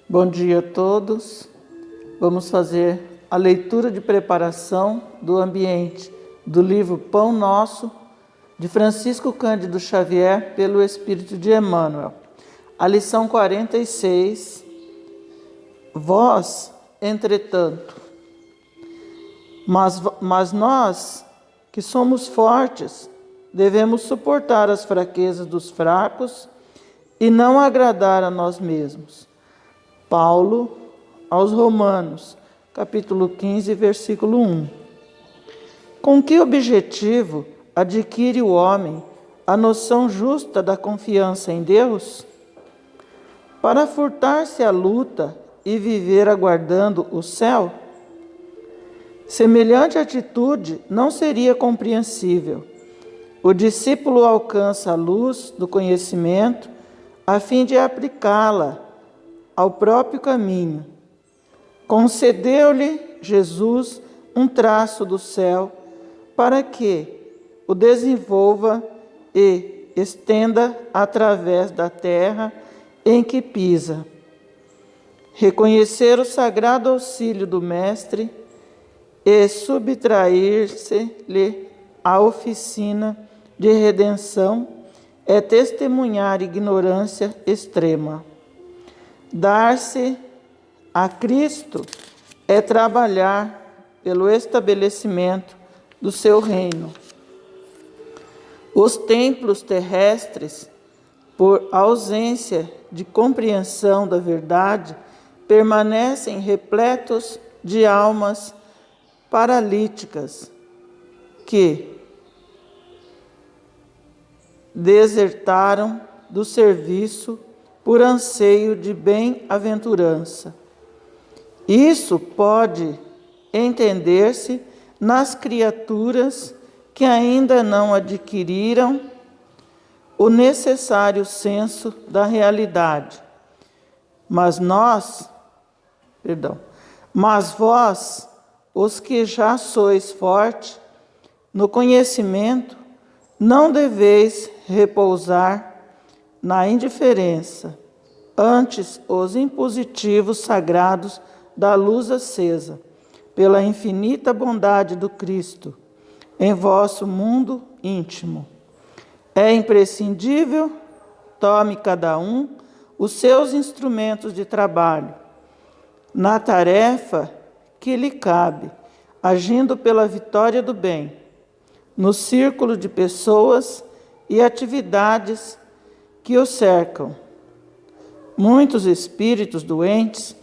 Bom dia a todos. Vamos fazer a leitura de preparação do ambiente do livro Pão Nosso, de Francisco Cândido Xavier, pelo Espírito de Emmanuel. A lição 46. Vós, entretanto, mas nós, que somos fortes, devemos suportar as fraquezas dos fracos e não agradar a nós mesmos. Paulo aos Romanos, capítulo 15, versículo 1. Com que objetivo adquire o homem a noção justa da confiança em Deus? Para furtar-se à luta e viver aguardando o céu? Semelhante atitude não seria compreensível. O discípulo alcança a luz do conhecimento a fim de aplicá-la ao próprio caminho. Concedeu-lhe Jesus um traço do céu para que o desenvolva e estenda através da terra em que pisa. Reconhecer o sagrado auxílio do Mestre e subtrair-se-lhe à oficina de redenção é testemunhar ignorância extrema. Dar-se a Cristo é trabalhar pelo estabelecimento do seu reino. Os templos terrestres, por ausência de compreensão da verdade, permanecem repletos de almas paralíticas que desertaram do serviço por anseio de bem-aventurança. Isso pode entender-se nas criaturas que ainda não adquiriram o necessário senso da realidade. Mas vós, os que já sois fortes no conhecimento, não deveis repousar na indiferença, antes os impositivos sagrados da luz acesa, pela infinita bondade do Cristo, em vosso mundo íntimo. É imprescindível, tome cada um os seus instrumentos de trabalho, na tarefa que lhe cabe, agindo pela vitória do bem, no círculo de pessoas e atividades que o cercam. Muitos espíritos doentes,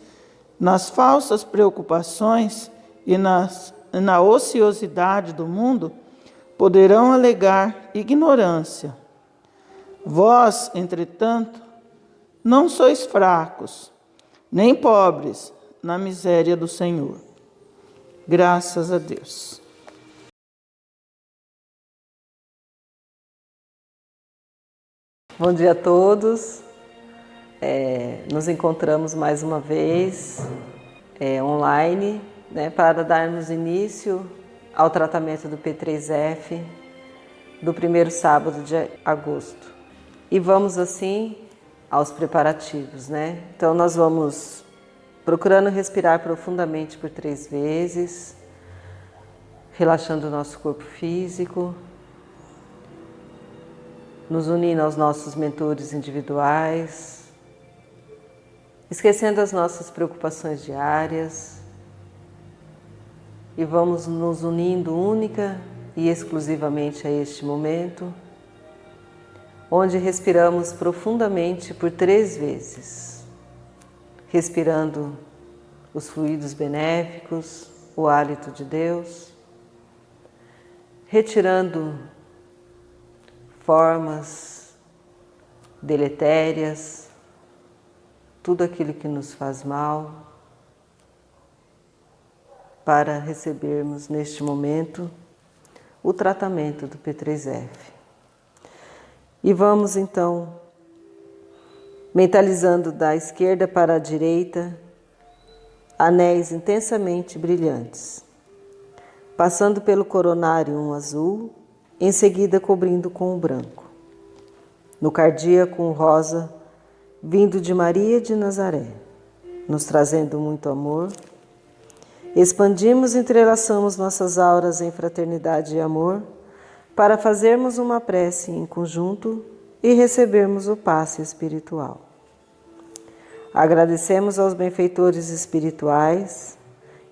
nas falsas preocupações e na ociosidade do mundo, poderão alegar ignorância. Vós, entretanto, não sois fracos, nem pobres na miséria do Senhor. Graças a Deus. Bom dia a todos. Nos encontramos mais uma vez online, para darmos início ao tratamento do P3F do primeiro sábado de agosto. E vamos assim aos preparativos, Então nós vamos procurando respirar profundamente por 3 vezes, relaxando o nosso corpo físico, nos unindo aos nossos mentores individuais, esquecendo as nossas preocupações diárias, e vamos nos unindo única e exclusivamente a este momento, onde respiramos profundamente por 3 vezes, respirando os fluidos benéficos, o hálito de Deus, retirando formas deletérias, tudo aquilo que nos faz mal, para recebermos neste momento o tratamento do P3F. E vamos então mentalizando da esquerda para a direita anéis intensamente brilhantes, passando pelo coronário um azul, em seguida cobrindo com o branco. No cardíaco um rosa, vindo de Maria de Nazaré. nos trazendo muito amor. Expandimos e entrelaçamos nossas auras em fraternidade e amor para fazermos uma prece em conjunto e recebermos o passe espiritual. Agradecemos aos benfeitores espirituais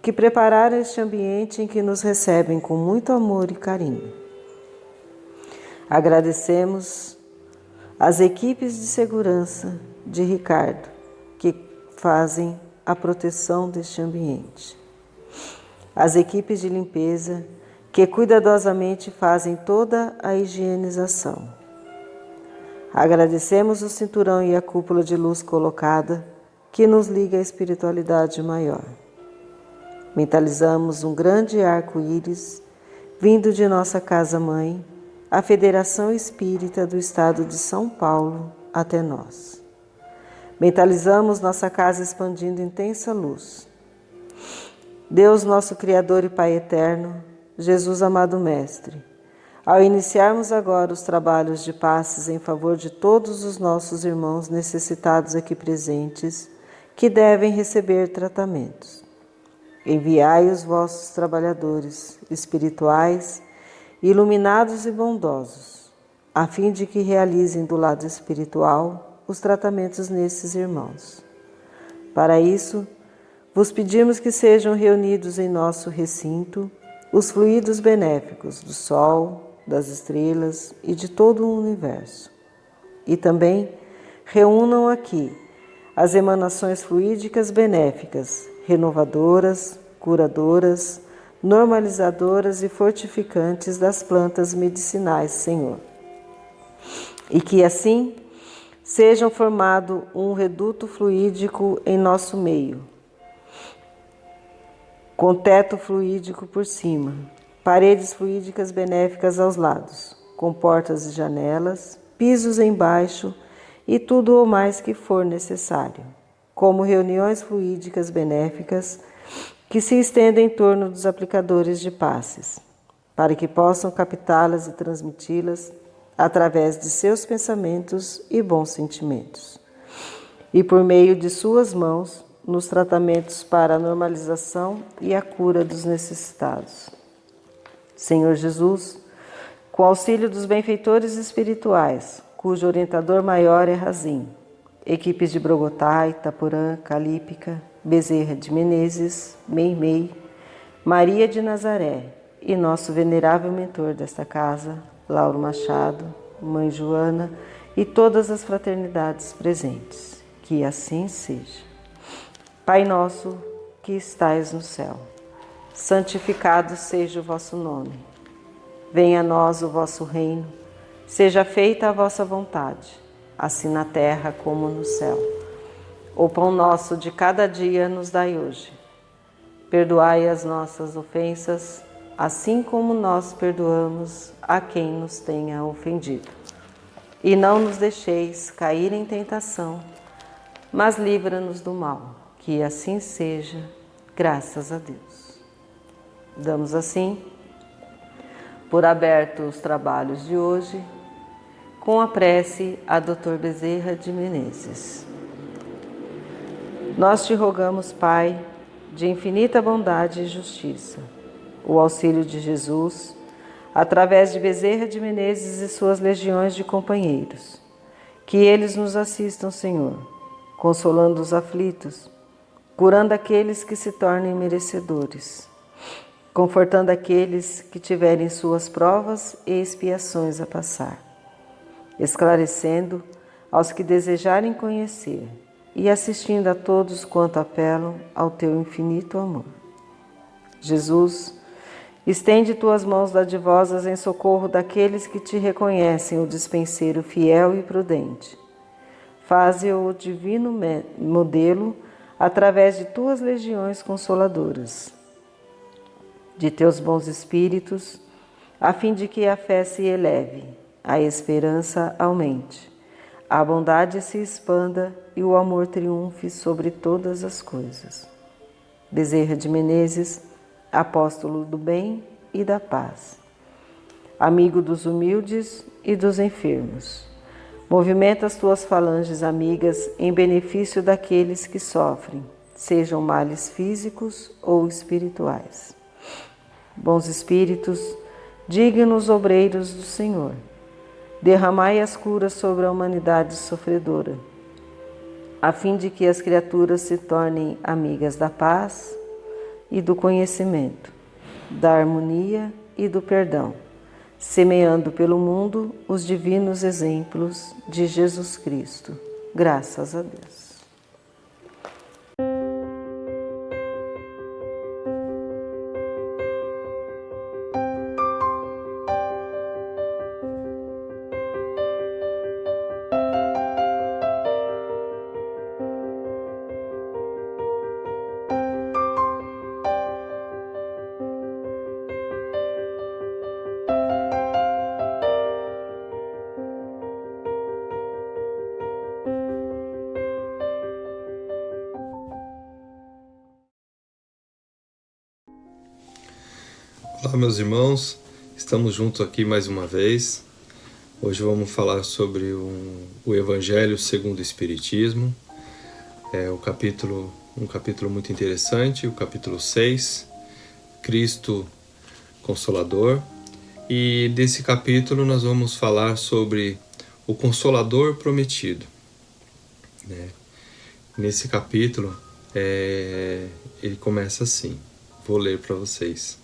que prepararam este ambiente em que nos recebem com muito amor e carinho. Agradecemos às equipes de segurança de Ricardo que fazem a proteção deste ambiente. As equipes de limpeza que cuidadosamente fazem toda a higienização. Agradecemos o cinturão e a cúpula de luz colocada que nos liga à espiritualidade maior. Mentalizamos um grande arco-íris vindo de nossa casa-mãe, a Federação Espírita do Estado de São Paulo, até nós. Mentalizamos nossa casa expandindo intensa luz. Deus, nosso Criador e Pai Eterno, Jesus amado Mestre, ao iniciarmos agora os trabalhos de passes em favor de todos os nossos irmãos necessitados aqui presentes, que devem receber tratamentos, enviai os vossos trabalhadores espirituais, iluminados e bondosos, a fim de que realizem do lado espiritual os tratamentos nesses irmãos. Para isso, vos pedimos que sejam reunidos em nosso recinto os fluidos benéficos do Sol, das estrelas e de todo o universo. E também reúnam aqui as emanações fluídicas benéficas, renovadoras, curadoras, normalizadoras e fortificantes das plantas medicinais, Senhor. E que assim sejam formado um reduto fluídico em nosso meio, com teto fluídico por cima, paredes fluídicas benéficas aos lados, com portas e janelas, pisos embaixo e tudo o mais que for necessário, como reuniões fluídicas benéficas que se estendem em torno dos aplicadores de passes, para que possam captá-las e transmiti-las através de seus pensamentos e bons sentimentos, e por meio de suas mãos, nos tratamentos para a normalização e a cura dos necessitados. Senhor Jesus, com auxílio dos benfeitores espirituais, cujo orientador maior é Razim, equipes de Brogotá, Itaporã, Calípica, Bezerra de Menezes, Meimei, Maria de Nazaré e nosso venerável mentor desta casa, Lauro Machado, Mãe Joana e todas as fraternidades presentes. Que assim seja. Pai nosso que estais no céu, santificado seja o vosso nome. Venha a nós o vosso reino, seja feita a vossa vontade, assim na terra como no céu. O pão nosso de cada dia nos dai hoje. Perdoai as nossas ofensas, assim como nós perdoamos a quem nos tenha ofendido. E não nos deixeis cair em tentação, mas livra-nos do mal. Que assim seja, graças a Deus. Damos assim por aberto os trabalhos de hoje, com a prece a Dr. Bezerra de Menezes. Nós te rogamos, Pai, de infinita bondade e justiça, o auxílio de Jesus, através de Bezerra de Menezes e suas legiões de companheiros, que eles nos assistam, Senhor, consolando os aflitos, curando aqueles que se tornem merecedores, confortando aqueles que tiverem suas provas e expiações a passar, esclarecendo aos que desejarem conhecer e assistindo a todos quanto apelam ao teu infinito amor. Jesus, estende tuas mãos dadivosas em socorro daqueles que te reconhecem o dispenseiro fiel e prudente. Faze-o o divino modelo através de tuas legiões consoladoras, de teus bons espíritos, a fim de que a fé se eleve, a esperança aumente, a bondade se expanda e o amor triunfe sobre todas as coisas. Bezerra de Menezes, apóstolo do bem e da paz, amigo dos humildes e dos enfermos, movimenta as tuas falanges amigas em benefício daqueles que sofrem sejam males físicos ou espirituais. Bons espíritos, dignos obreiros do Senhor, derramai as curas sobre a humanidade sofredora, a fim de que as criaturas se tornem amigas da paz e do conhecimento, da harmonia e do perdão, semeando pelo mundo os divinos exemplos de Jesus Cristo. Graças a Deus. Olá, meus irmãos, estamos juntos aqui mais uma vez. Hoje vamos falar sobre o Evangelho segundo o Espiritismo. É um capítulo muito interessante, o capítulo 6, Cristo Consolador. E desse capítulo nós vamos falar sobre o Consolador Prometido. Nesse capítulo, ele começa assim, vou ler para vocês.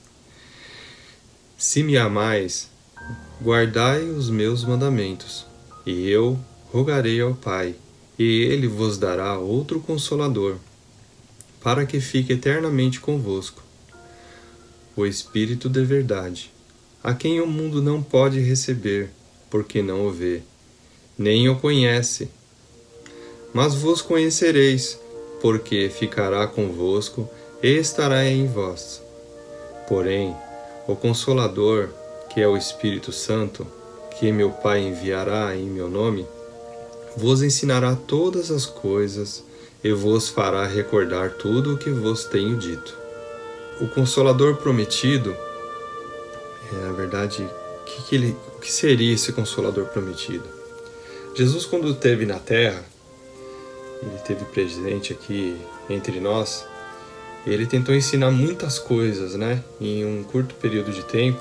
Se me amais, guardai os meus mandamentos, e eu rogarei ao Pai, e ele vos dará outro Consolador, para que fique eternamente convosco, o Espírito de verdade, a quem o mundo não pode receber, porque não o vê, nem o conhece. Mas vos conhecereis, porque ficará convosco e estará em vós. Porém, o Consolador, que é o Espírito Santo, que meu Pai enviará em meu nome, vos ensinará todas as coisas e vos fará recordar tudo o que vos tenho dito. O Consolador Prometido, na verdade, o que seria esse Consolador Prometido? Jesus, quando esteve na Terra, ele esteve presente aqui entre nós, ele tentou ensinar muitas coisas, em um curto período de tempo,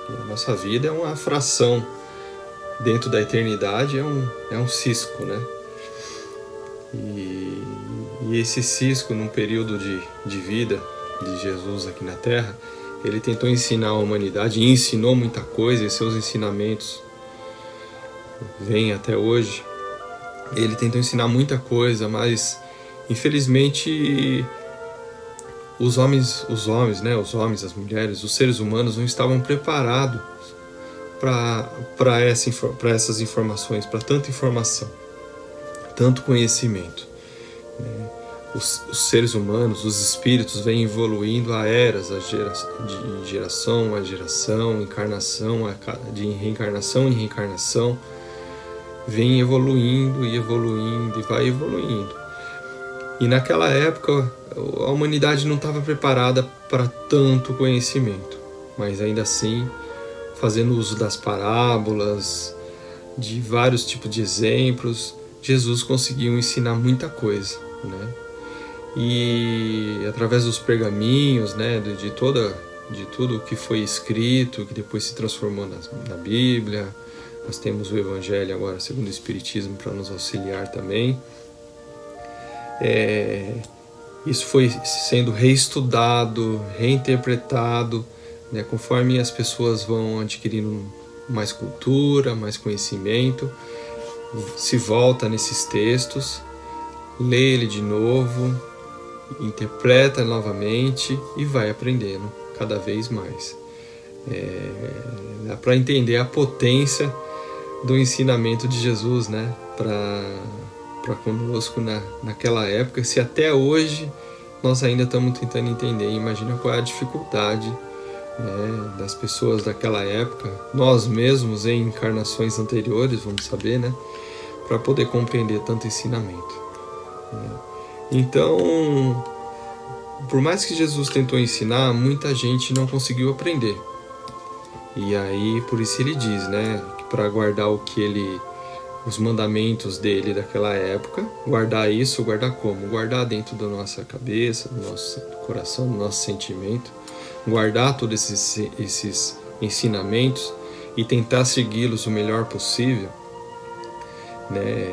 A nossa vida é uma fração dentro da eternidade, é um cisco, E esse cisco, num período de vida de Jesus aqui na Terra, ele tentou ensinar a humanidade e ensinou muita coisa, e seus ensinamentos vêm até hoje. Ele tentou ensinar muita coisa, mas infelizmente os homens, as mulheres, os seres humanos não estavam preparados para essas informações, para tanta informação, tanto conhecimento. Os seres humanos, os espíritos, vêm evoluindo a eras, de geração a geração, de reencarnação em reencarnação, vem evoluindo e vai evoluindo. E naquela época a humanidade não estava preparada para tanto conhecimento, mas ainda assim, fazendo uso das parábolas, de vários tipos de exemplos, Jesus conseguiu ensinar muita coisa, E através dos pergaminhos, de tudo que foi escrito, que depois se transformou na Bíblia, nós temos o Evangelho agora segundo o Espiritismo para nos auxiliar também. Isso foi sendo reestudado, reinterpretado, conforme as pessoas vão adquirindo mais cultura, mais conhecimento, se volta nesses textos, lê ele de novo, interpreta novamente e vai aprendendo cada vez mais. Dá para entender a potência do ensinamento de Jesus, para conosco naquela época. Se até hoje nós ainda estamos tentando entender, imagina qual é a dificuldade das pessoas daquela época, nós mesmos em encarnações anteriores, vamos saber, para poder compreender tanto ensinamento. Então, por mais que Jesus tentou ensinar, muita gente não conseguiu aprender. E aí, por isso ele diz, que para guardar o que ele os mandamentos dele daquela época, guardar isso, guardar como? Guardar dentro da nossa cabeça, do nosso coração, do nosso sentimento, guardar todos esses ensinamentos e tentar segui-los o melhor possível, né?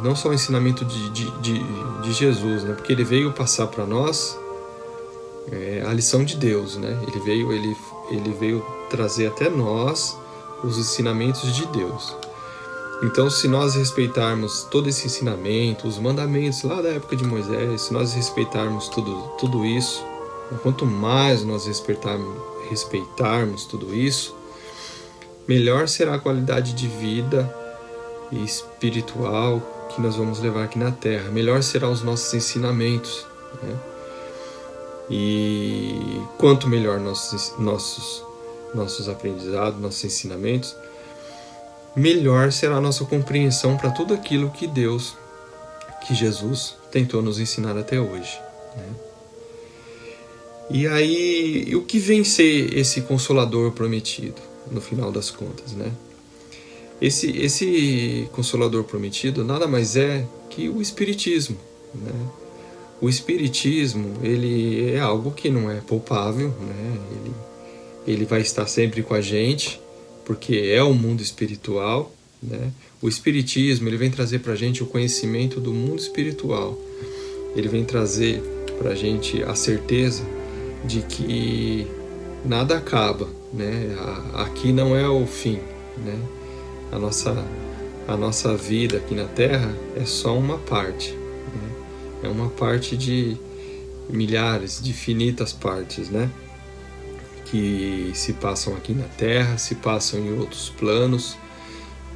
Não só o ensinamento de Jesus, né? Porque ele veio passar para nós a lição de Deus, né? Ele veio trazer até nós os ensinamentos de Deus. Então, se nós respeitarmos todo esse ensinamento, os mandamentos lá da época de Moisés, se nós respeitarmos tudo isso, quanto mais nós respeitarmos tudo isso, melhor será a qualidade de vida e espiritual que nós vamos levar aqui na Terra. Melhor serão os nossos ensinamentos, né? E quanto melhor nossos aprendizados, nossos ensinamentos, melhor será a nossa compreensão para tudo aquilo que Jesus tentou nos ensinar até hoje, né? E aí, o que vem ser esse Consolador prometido, no final das contas, né? Esse Consolador prometido nada mais é que o Espiritismo, né? O Espiritismo, ele é algo que não é palpável, né? Ele vai estar sempre com a gente, porque é o mundo espiritual, né? O Espiritismo, ele vem trazer para a gente o conhecimento do mundo espiritual. Ele vem trazer para a gente a certeza de que nada acaba, né? Aqui não é o fim, né? A nossa vida aqui na Terra é só uma parte, né? É uma parte de milhares, de infinitas partes, né? Que se passam aqui na Terra, se passam em outros planos,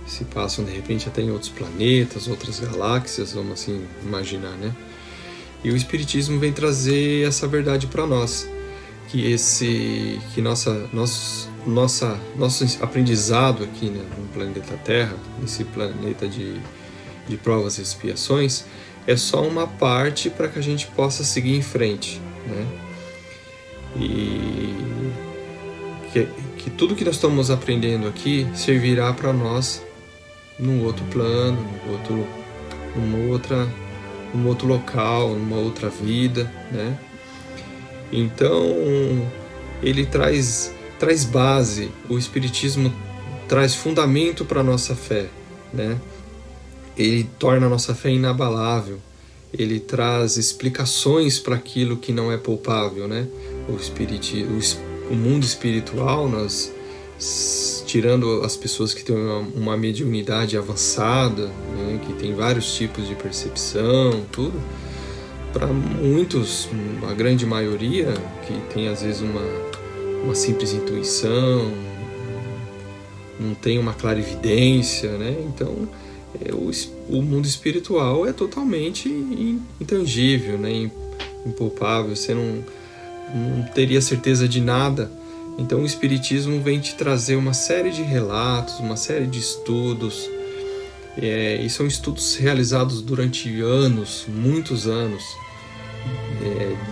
se passam de repente até em outros planetas, outras galáxias, vamos assim imaginar, né? E o Espiritismo vem trazer essa verdade para nós, que nosso aprendizado aqui, né, no planeta Terra, nesse planeta de provas e expiações, é só uma parte para que a gente possa seguir em frente, né? E que tudo que nós estamos aprendendo aqui servirá para nós num outro plano, num outro local, numa outra vida, né? Então, ele traz base, o Espiritismo traz fundamento para a nossa fé, né? Ele torna a nossa fé inabalável, ele traz explicações para aquilo que não é palpável, né? O mundo espiritual, nós, tirando as pessoas que têm uma mediunidade avançada, né, que tem vários tipos de percepção, tudo, para muitos, a grande maioria, que tem às vezes uma simples intuição, não tem uma clarividência, né? Então, o mundo espiritual é totalmente intangível, né? Impalpável, você não teria certeza de nada. Então o Espiritismo vem te trazer uma série de relatos, uma série de estudos, e são estudos realizados durante anos, muitos anos,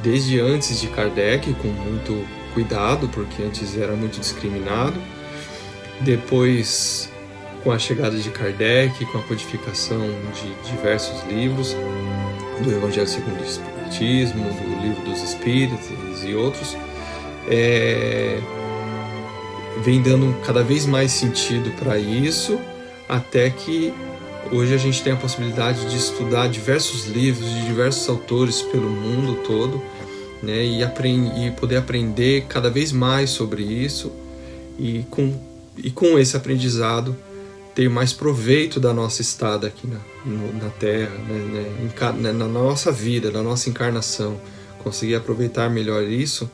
desde antes de Kardec, com muito cuidado, porque antes era muito discriminado, depois com a chegada de Kardec, com a codificação de diversos livros, do Evangelho segundo o Espiritismo, do Livro dos Espíritos e outros, vem dando cada vez mais sentido para isso, até que hoje a gente tem a possibilidade de estudar diversos livros de diversos autores pelo mundo todo, né, e poder aprender cada vez mais sobre isso, e com esse aprendizado ter mais proveito da nossa estada aqui na Terra, né, na nossa vida, na nossa encarnação, conseguir aproveitar melhor isso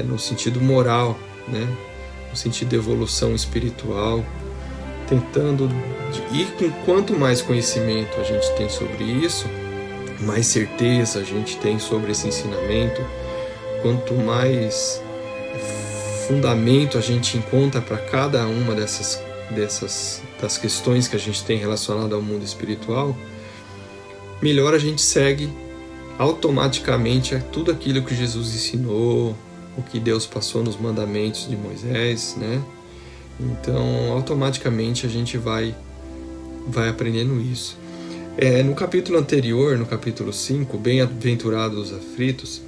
no sentido moral, né, no sentido de evolução espiritual, tentando ir com quanto mais conhecimento a gente tem sobre isso, mais certeza a gente tem sobre esse ensinamento, quanto mais fundamento a gente encontra para cada uma das questões que a gente tem relacionadas ao mundo espiritual, melhor a gente segue automaticamente tudo aquilo que Jesus ensinou, o que Deus passou nos mandamentos de Moisés, né? Então, automaticamente a gente vai aprendendo isso. No capítulo anterior, no capítulo 5, Bem-aventurados os aflitos,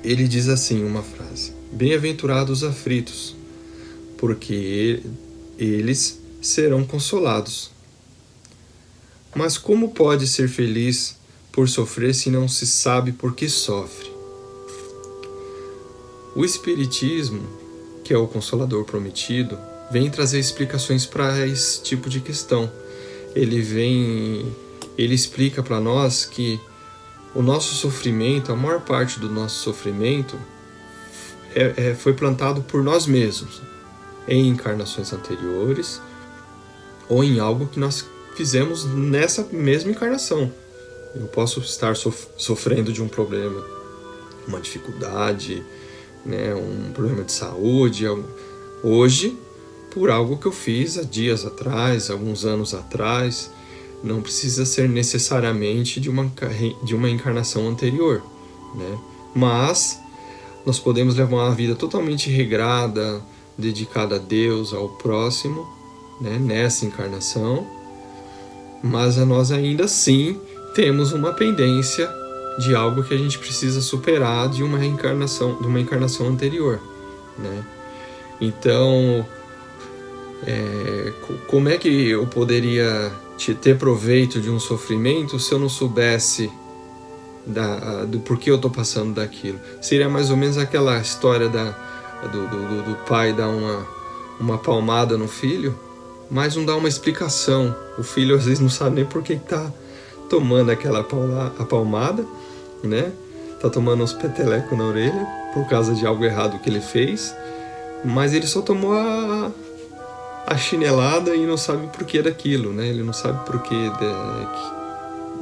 ele diz assim uma frase: Bem-aventurados os aflitos, porque eles serão consolados. Mas como pode ser feliz por sofrer se não se sabe por que sofre? O Espiritismo, que é o Consolador prometido, vem trazer explicações para esse tipo de questão. Ele explica para nós que o nosso sofrimento, a maior parte do nosso sofrimento, foi plantado por nós mesmos, em encarnações anteriores, ou em algo que nós fizemos nessa mesma encarnação. Eu posso estar sofrendo de um problema, uma dificuldade, né, um problema de saúde, hoje, por algo que eu fiz há dias atrás, alguns anos atrás. Não precisa ser necessariamente de uma encarnação anterior, né? Mas nós podemos levar uma vida totalmente regrada, dedicada a Deus, ao próximo, né, nessa encarnação, mas nós ainda assim temos uma pendência de algo que a gente precisa superar de uma encarnação anterior, né? Então, como é que eu poderia ter proveito de um sofrimento se eu não soubesse do porquê eu estou passando daquilo? Seria mais ou menos aquela história do pai dar uma palmada no filho, mas não dá uma explicação. O filho às vezes não sabe nem por que está tomando aquela palmada, né? Tá tomando uns petelecos na orelha por causa de algo errado que ele fez, mas ele só tomou a chinelada e não sabe o porquê daquilo, né? Ele não sabe porquê,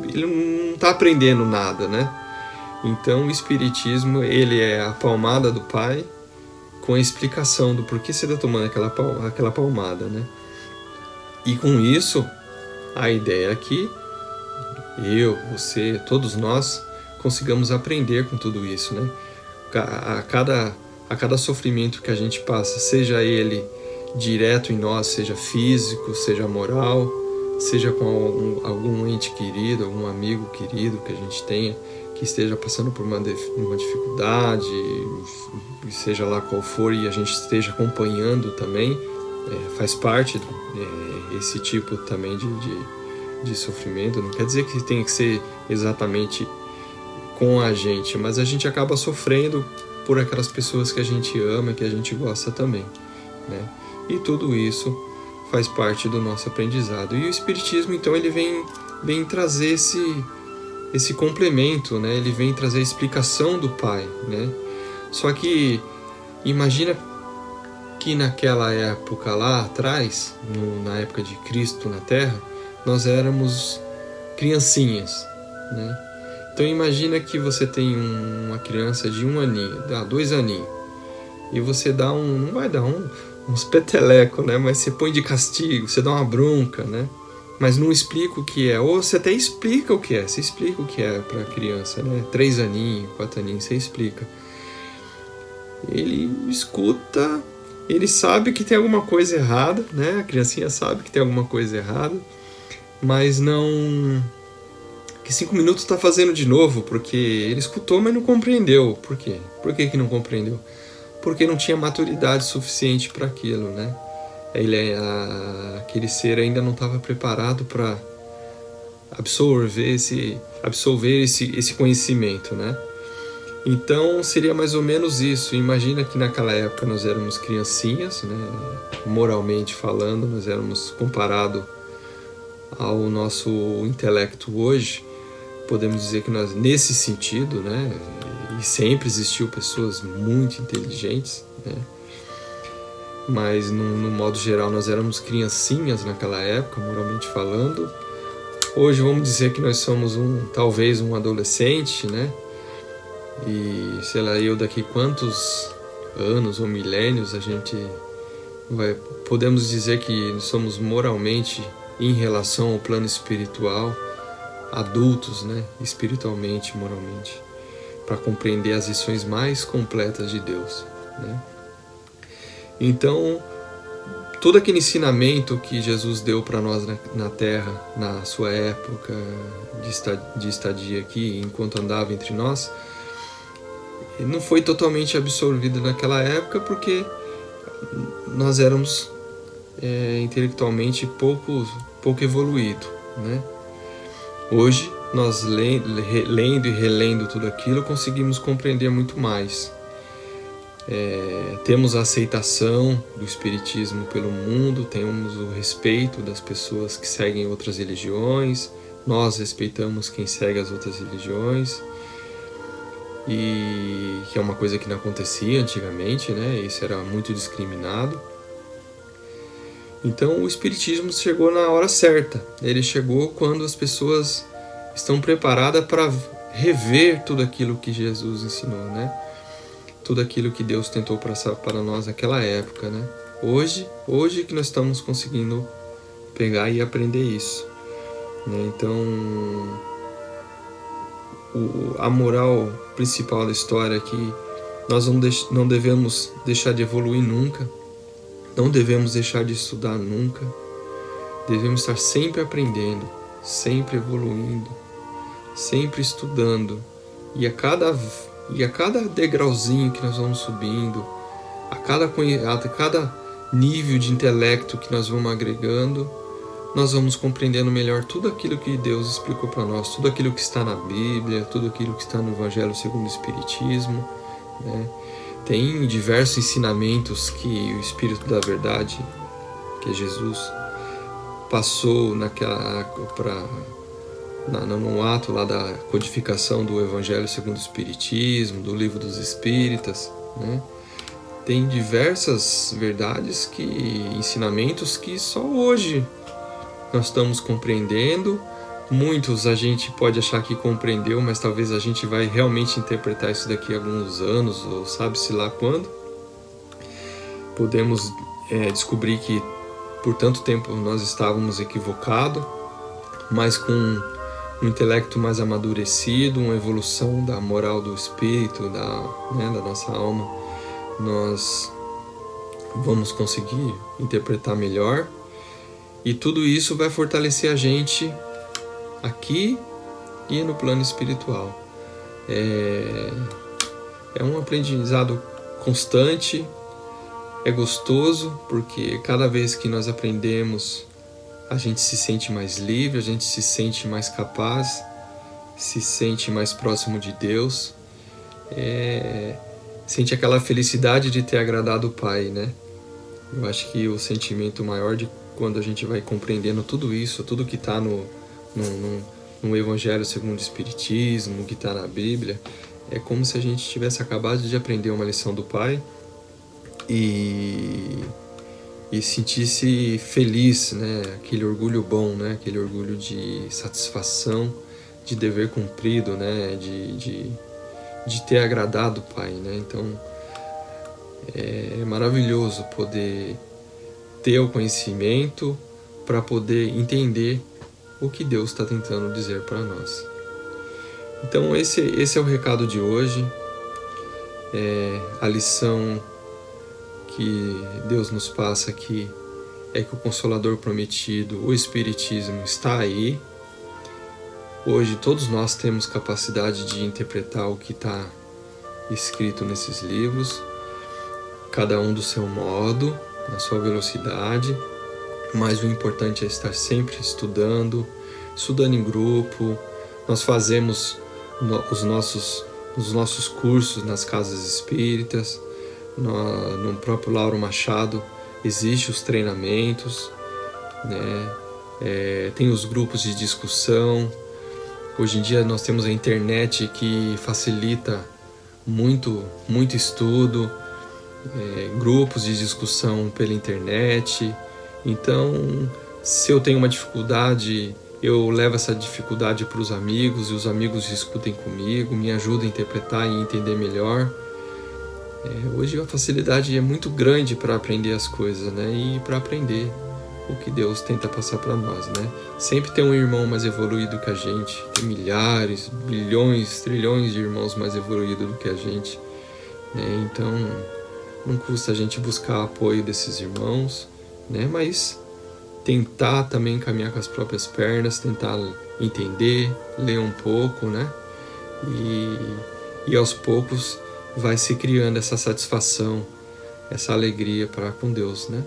ele não está aprendendo nada, né? Então o Espiritismo, ele é a palmada do pai com a explicação do porquê você está tomando aquela palmada, né? E com isso, a ideia é que eu, você, todos nós consigamos aprender com tudo isso, né? A cada sofrimento que a gente passa, seja ele direto em nós, seja físico, seja moral, seja com algum ente querido, algum amigo querido que a gente tenha, que esteja passando por uma dificuldade, seja lá qual for, e a gente esteja acompanhando também, faz parte esse tipo também de sofrimento. Não quer dizer que tem que ser exatamente com a gente, mas a gente acaba sofrendo por aquelas pessoas que a gente ama, que a gente gosta também, né? E tudo isso faz parte do nosso aprendizado. E o Espiritismo, então, ele vem trazer esse complemento, né? Ele vem trazer a explicação do Pai, né? Só que imagina que naquela época lá atrás, na época de Cristo na Terra, nós éramos criancinhas, né? Então imagina que você tem uma criança de 1 aninho, 2 aninhos, e você dá não vai dar uns peteleco, né? Mas você põe de castigo, você dá uma bronca, né? Mas não explica o que é, ou você até explica o que é, você explica o que é para a criança, né? 3 aninhos, 4 aninhos, você explica. Ele escuta, ele sabe que tem alguma coisa errada, né? A criancinha sabe que tem alguma coisa errada, mas não... que 5 minutos está fazendo de novo, porque ele escutou, mas não compreendeu. Por quê? Por que não compreendeu? Porque não tinha maturidade suficiente para aquilo, né? Aquele ser ainda não estava preparado para absorver esse conhecimento, né? Então seria mais ou menos isso. Imagina que naquela época nós éramos criancinhas, né? Moralmente falando, nós éramos comparado ao nosso intelecto hoje. Podemos dizer que nós, nesse sentido, né? E sempre existiu pessoas muito inteligentes, né? Mas no modo geral nós éramos criancinhas naquela época, moralmente falando. Hoje vamos dizer que nós somos talvez um adolescente, né? E sei lá, daqui quantos anos ou milênios a gente podemos dizer que somos moralmente, em relação ao plano espiritual, adultos, né? Espiritualmente, moralmente, para compreender as lições mais completas de Deus, né? Então, todo aquele ensinamento que Jesus deu para nós na Terra, na sua época de estadia aqui, enquanto andava entre nós, não foi totalmente absorvido naquela época, porque nós éramos intelectualmente pouco evoluído, né? Hoje, nós lendo e relendo tudo aquilo, conseguimos compreender muito mais. Temos a aceitação do Espiritismo pelo mundo, temos o respeito das pessoas que seguem outras religiões, nós respeitamos quem segue as outras religiões, e que é uma coisa que não acontecia antigamente, né? Isso era muito discriminado. Então o Espiritismo chegou na hora certa. Ele chegou quando as pessoas estão preparadas para rever tudo aquilo que Jesus ensinou, né? Tudo aquilo que Deus tentou passar para nós naquela época, né? Hoje que nós estamos conseguindo pegar e aprender isso, né? Então, a moral principal da história é que nós não devemos deixar de evoluir nunca, não devemos deixar de estudar nunca, devemos estar sempre aprendendo, sempre evoluindo, sempre estudando, e a cada degrauzinho que nós vamos subindo, a cada nível de intelecto que nós vamos agregando, nós vamos compreendendo melhor tudo aquilo que Deus explicou para nós, tudo aquilo que está na Bíblia, tudo aquilo que está no Evangelho segundo o Espiritismo, né? Tem diversos ensinamentos que o Espírito da Verdade, que é Jesus, passou no ato lá da codificação do Evangelho segundo o Espiritismo, do Livro dos Espíritas, né? Tem diversas verdades, ensinamentos que só hoje nós estamos compreendendo. Muitos a gente pode achar que compreendeu, mas talvez a gente vai realmente interpretar isso daqui a alguns anos, ou sabe-se lá quando. Podemos descobrir que por tanto tempo nós estávamos equivocados, mas com um intelecto mais amadurecido, uma evolução da moral do espírito, da nossa alma, nós vamos conseguir interpretar melhor. E tudo isso vai fortalecer a gente aqui e no plano espiritual. É um aprendizado constante, é gostoso, porque cada vez que nós aprendemos, a gente se sente mais livre, a gente se sente mais capaz, se sente mais próximo de Deus, sente aquela felicidade de ter agradado o Pai, né? Eu acho que o sentimento maior de quando a gente vai compreendendo tudo isso, tudo que está no Evangelho segundo o Espiritismo, que está na Bíblia, é como se a gente tivesse acabado de aprender uma lição do Pai e sentisse feliz, né? Aquele orgulho bom, né? Aquele orgulho de satisfação, de dever cumprido, né? De ter agradado o Pai, né? Então é maravilhoso poder ter o conhecimento para poder entender o que Deus está tentando dizer para nós. Então esse é o recado de hoje. A lição que Deus nos passa aqui é que o Consolador prometido, o Espiritismo, está aí. Hoje todos nós temos capacidade de interpretar o que está escrito nesses livros, cada um do seu modo, na sua velocidade, mas o importante é estar sempre estudando em grupo. Nós fazemos os nossos cursos nas casas espíritas, no próprio Lauro Machado existem os treinamentos, né? Tem os grupos de discussão. Hoje em dia nós temos a internet que facilita muito estudo, grupos de discussão pela internet. Então, se eu tenho uma dificuldade, eu levo essa dificuldade para os amigos, e os amigos discutem comigo, me ajudam a interpretar e entender melhor. Hoje a facilidade é muito grande para aprender as coisas, né? E para aprender o que Deus tenta passar para nós, né? Sempre tem um irmão mais evoluído que a gente, tem milhares, bilhões, trilhões de irmãos mais evoluídos do que a gente, né? Então não custa a gente buscar apoio desses irmãos, né? Mas tentar também caminhar com as próprias pernas, tentar entender, ler um pouco, né? E aos poucos vai se criando essa satisfação, essa alegria para com Deus, né?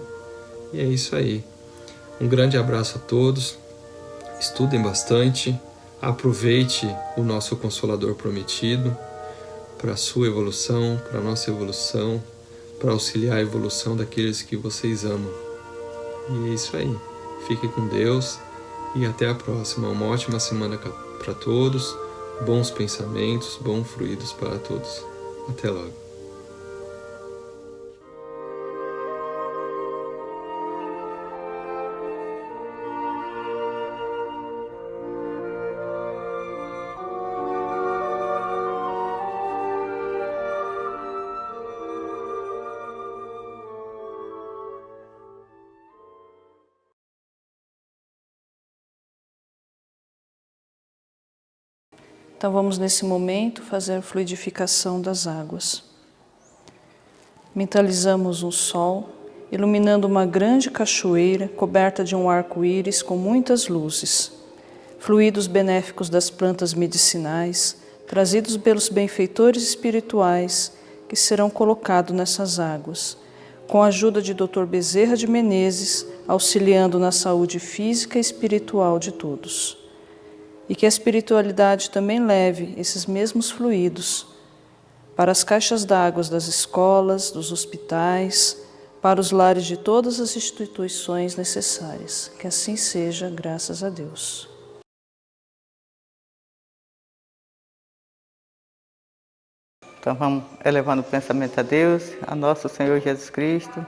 E é isso aí. Um grande abraço a todos, estudem bastante, aproveite o nosso Consolador prometido para a sua evolução, para a nossa evolução, para auxiliar a evolução daqueles que vocês amam. E é isso aí. Fiquem com Deus e até a próxima. Uma ótima semana para todos, bons pensamentos, bons fluidos para todos. Até logo. Então vamos nesse momento fazer a fluidificação das águas. Mentalizamos um sol, iluminando uma grande cachoeira coberta de um arco-íris com muitas luzes, fluidos benéficos das plantas medicinais, trazidos pelos benfeitores espirituais que serão colocados nessas águas, com a ajuda de Dr. Bezerra de Menezes, auxiliando na saúde física e espiritual de todos. E que a espiritualidade também leve esses mesmos fluidos para as caixas d'água das escolas, dos hospitais, para os lares de todas as instituições necessárias. Que assim seja, graças a Deus. Então vamos elevando o pensamento a Deus, a nosso Senhor Jesus Cristo,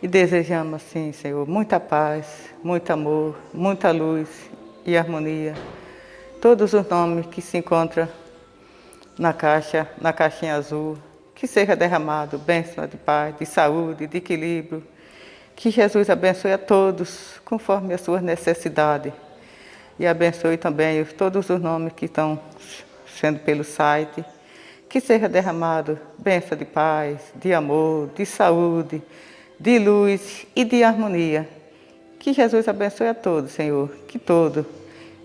e desejamos assim, Senhor, muita paz, muito amor, muita luz e harmonia. Todos os nomes que se encontram na caixinha azul, que seja derramado bênção de paz, de saúde, de equilíbrio, que Jesus abençoe a todos conforme as suas necessidades e abençoe também todos os nomes que estão sendo pelo site, que seja derramado bênção de paz, de amor, de saúde, de luz e de harmonia. Que Jesus abençoe a todos, Senhor, que todo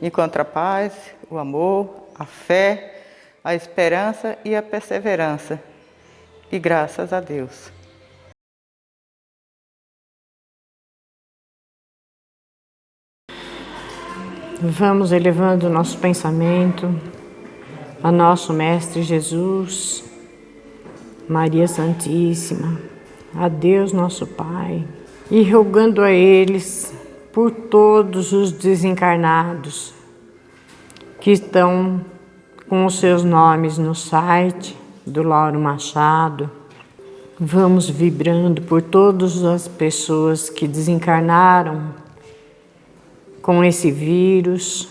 encontre a paz, o amor, a fé, a esperança e a perseverança. E graças a Deus. Vamos elevando o nosso pensamento a nosso Mestre Jesus, Maria Santíssima, a Deus nosso Pai, e rogando a eles por todos os desencarnados que estão com os seus nomes no site do Lauro Machado. Vamos vibrando por todas as pessoas que desencarnaram com esse vírus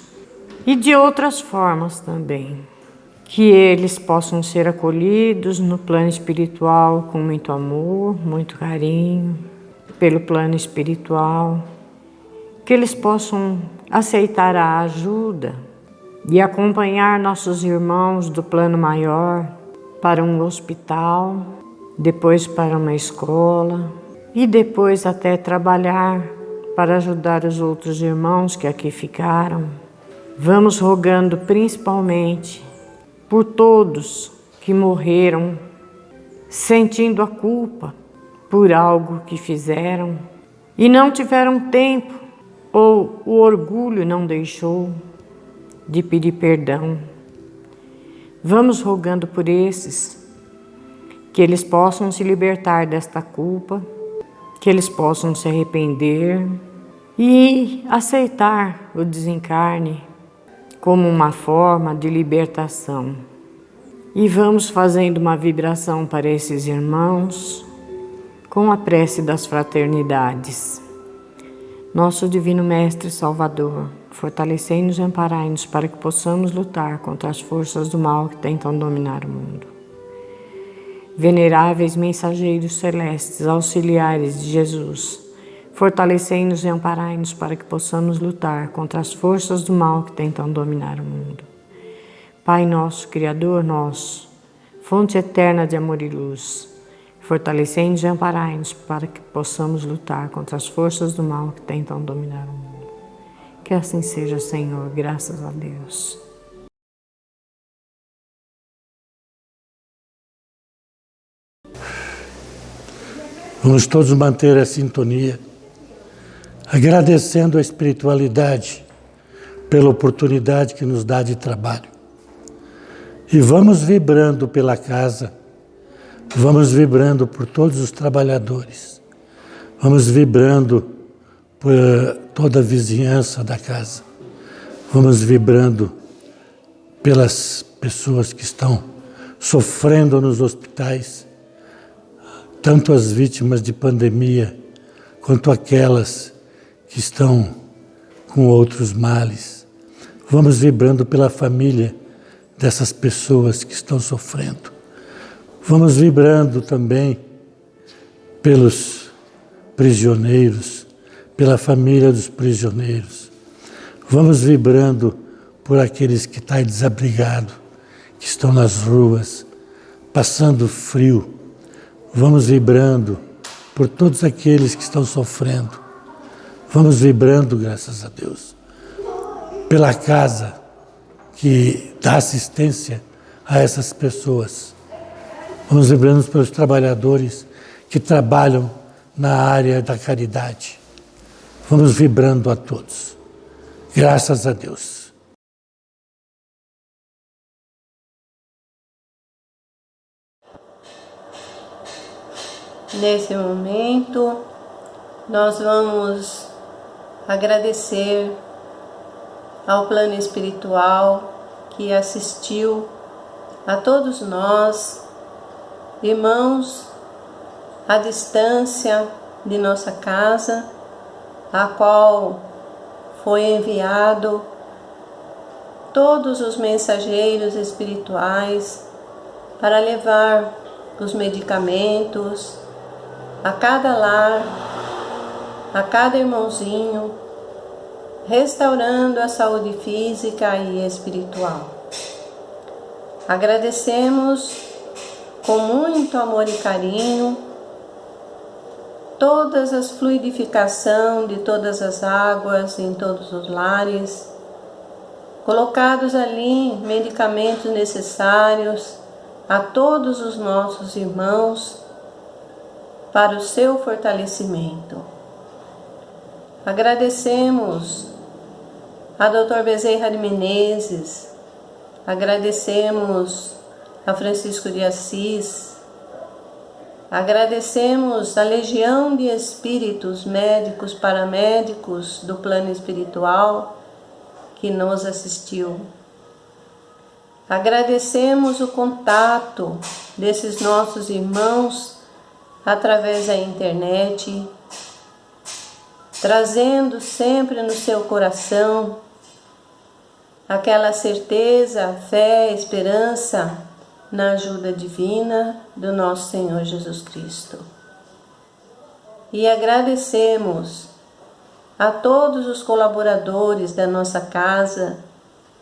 e de outras formas também. Que eles possam ser acolhidos no plano espiritual com muito amor, muito carinho, pelo plano espiritual. Que eles possam aceitar a ajuda e acompanhar nossos irmãos do plano maior para um hospital, depois para uma escola e depois até trabalhar para ajudar os outros irmãos que aqui ficaram. Vamos rogando principalmente por todos que morreram sentindo a culpa por algo que fizeram e não tiveram tempo ou o orgulho não deixou de pedir perdão. Vamos rogando por esses, que eles possam se libertar desta culpa, que eles possam se arrepender e aceitar o desencarne como uma forma de libertação. E vamos fazendo uma vibração para esses irmãos com a prece das fraternidades. Nosso Divino Mestre Salvador, fortalecei-nos e amparai-nos para que possamos lutar contra as forças do mal que tentam dominar o mundo. Veneráveis mensageiros celestes, auxiliares de Jesus, fortalecei-nos e amparai-nos para que possamos lutar contra as forças do mal que tentam dominar o mundo. Pai nosso, Criador nosso, fonte eterna de amor e luz, Fortalecei-nos e amparai-nos para que possamos lutar contra as forças do mal que tentam dominar o mundo. Que assim seja, Senhor, graças a Deus. Vamos todos manter a sintonia, agradecendo a espiritualidade pela oportunidade que nos dá de trabalho. E vamos vibrando pela casa, vamos vibrando por todos os trabalhadores, vamos vibrando por toda a vizinhança da casa, vamos vibrando pelas pessoas que estão sofrendo nos hospitais, tanto as vítimas de pandemia, quanto aquelas que estão com outros males. Vamos vibrando pela família dessas pessoas que estão sofrendo. Vamos vibrando também pelos prisioneiros, pela família dos prisioneiros. Vamos vibrando por aqueles que estão desabrigados, que estão nas ruas, passando frio. Vamos vibrando por todos aqueles que estão sofrendo. Vamos vibrando, graças a Deus, pela casa que dá assistência a essas pessoas. Vamos vibrando pelos trabalhadores que trabalham na área da caridade. Vamos vibrando a todos. Graças a Deus. Nesse momento, nós vamos agradecer ao plano espiritual que assistiu a todos nós, irmãos, à distância de nossa casa, a qual foi enviado todos os mensageiros espirituais para levar os medicamentos a cada lar, a cada irmãozinho, restaurando a saúde física e espiritual. Agradecemos com muito amor e carinho todas as fluidificação de todas as águas em todos os lares, colocados ali medicamentos necessários a todos os nossos irmãos para o seu fortalecimento. Agradecemos a Dr. Bezerra de Menezes, agradecemos a Francisco de Assis, agradecemos a legião de espíritos, médicos, paramédicos do plano espiritual que nos assistiu. Agradecemos o contato desses nossos irmãos através da internet, trazendo sempre no seu coração aquela certeza, fé, esperança na ajuda divina do nosso Senhor Jesus Cristo. E agradecemos a todos os colaboradores da nossa casa,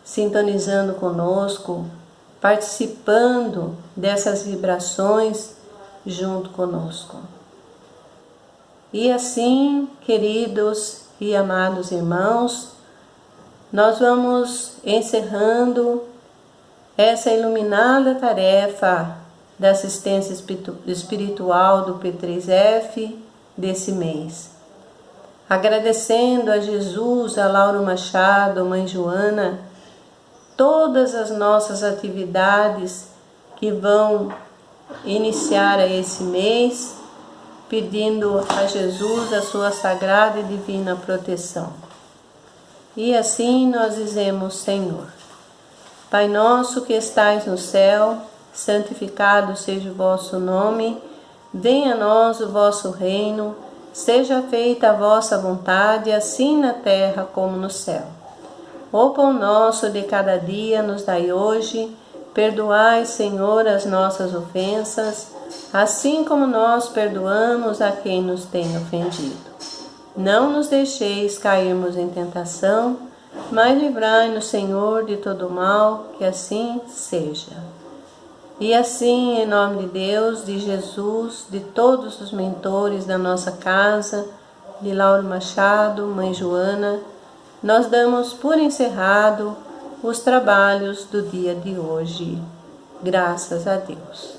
sintonizando conosco, participando dessas vibrações junto conosco. E assim, queridos e amados irmãos, nós vamos encerrando essa iluminada tarefa da assistência espiritual do P3F desse mês. Agradecendo a Jesus, a Lauro Machado, a Mãe Joana, todas as nossas atividades que vão iniciar esse mês, pedindo a Jesus a sua sagrada e divina proteção. E assim nós dizemos: Senhor, Pai nosso que estais no céu, santificado seja o vosso nome, venha a nós o vosso reino, seja feita a vossa vontade, assim na terra como no céu. O pão nosso de cada dia nos dai hoje, perdoai, Senhor, as nossas ofensas, assim como nós perdoamos a quem nos tem ofendido. Não nos deixeis cairmos em tentação, mas livrai-nos, Senhor, de todo mal, que assim seja. E assim, em nome de Deus, de Jesus, de todos os mentores da nossa casa, de Lauro Machado, Mãe Joana, nós damos por encerrado os trabalhos do dia de hoje. Graças a Deus.